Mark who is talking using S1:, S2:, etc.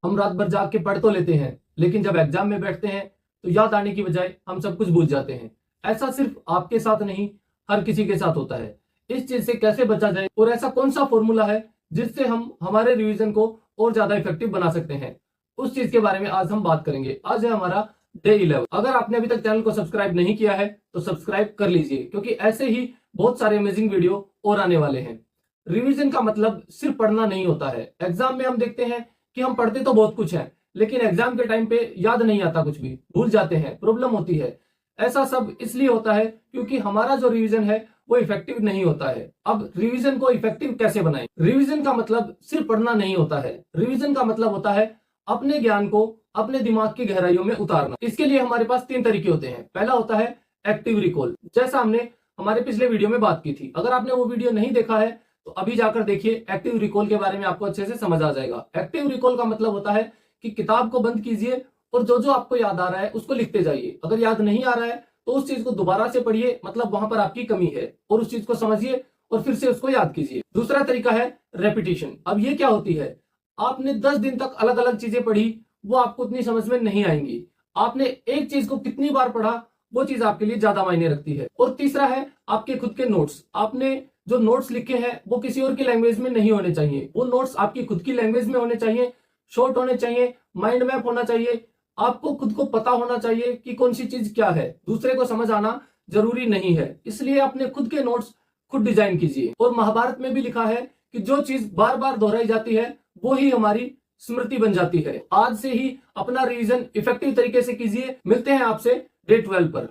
S1: हम रात भर जाग के पढ़ तो लेते हैं, लेकिन जब एग्जाम में बैठते हैं तो याद आने की बजाय हम सब कुछ भूल जाते हैं। ऐसा सिर्फ आपके साथ नहीं, हर किसी के साथ होता है। इस चीज से कैसे बचा जाए और ऐसा कौन सा फॉर्मूला है जिससे हम हमारे रिवीजन को और ज्यादा इफेक्टिव बना सकते हैं, उस चीज के बारे में आज हम बात करेंगे। आज है हमारा डे 11। अगर आपने अभी तक चैनल को सब्सक्राइब नहीं किया है तो सब्सक्राइब कर लीजिए, क्योंकि ऐसे ही बहुत सारे अमेजिंग वीडियो और आने वाले हैं। रिवीजन का मतलब सिर्फ पढ़ना नहीं होता है। एग्जाम में हम देखते हैं कि हम पढ़ते तो बहुत कुछ है, लेकिन एग्जाम के टाइम पे याद नहीं आता, कुछ भी भूल जाते हैं, प्रॉब्लम होती है। ऐसा सब इसलिए होता है क्योंकि हमारा जो रिवीजन है वो इफेक्टिव नहीं होता है। अब रिवीजन को इफेक्टिव कैसे बनाएं? रिवीजन का मतलब सिर्फ पढ़ना नहीं होता है। रिवीजन का मतलब होता है अपने ज्ञान को अपने दिमाग की गहराइयों में उतारना। इसके लिए हमारे पास 3 तरीके होते हैं। पहला होता है एक्टिव रिकॉल, जैसा हमने हमारे पिछले वीडियो में बात की थी। अगर आपने वो वीडियो नहीं देखा है तो अभी जाकर देखिए, एक्टिव रिकॉल के बारे में आपको अच्छे से समझ आ जाएगा। एक्टिव रिकॉल का मतलब होता है कि किताब को बंद कीजिए और जो जो आपको याद आ रहा है उसको लिखते जाइए। अगर याद नहीं आ रहा है तो उस चीज को दोबारा से पढ़िए, मतलब वहां पर आपकी कमी है, और उस चीज को समझिए और फिर से उसको याद कीजिए। दूसरा तरीका है रेपिटेशन। अब ये क्या होती है? आपने 10 दिन तक अलग अलग चीजें पढ़ी, वो आपको उतनी समझ में नहीं आएंगी। आपने एक चीज को कितनी बार पढ़ा, वो चीज आपके लिए ज्यादा मायने रखती है। और तीसरा है आपके खुद के नोट्स। आपने जो नोट्स लिखे हैं वो किसी और की लैंग्वेज में नहीं होने चाहिए। वो नोट्स आपकी खुद की लैंग्वेज में होने चाहिए, शॉर्ट होने चाहिए, माइंड मैप होना चाहिए। आपको खुद को पता होना चाहिए कि कौन सी चीज क्या है। दूसरे को समझ आना जरूरी नहीं है, इसलिए अपने खुद के नोट्स खुद डिजाइन कीजिए। और महाभारत में भी लिखा है कि जो चीज बार बार दोहराई जाती है वो ही हमारी स्मृति बन जाती है। आज से ही अपना रिवीजन इफेक्टिव तरीके से कीजिए। मिलते हैं आपसे डे 12 पर।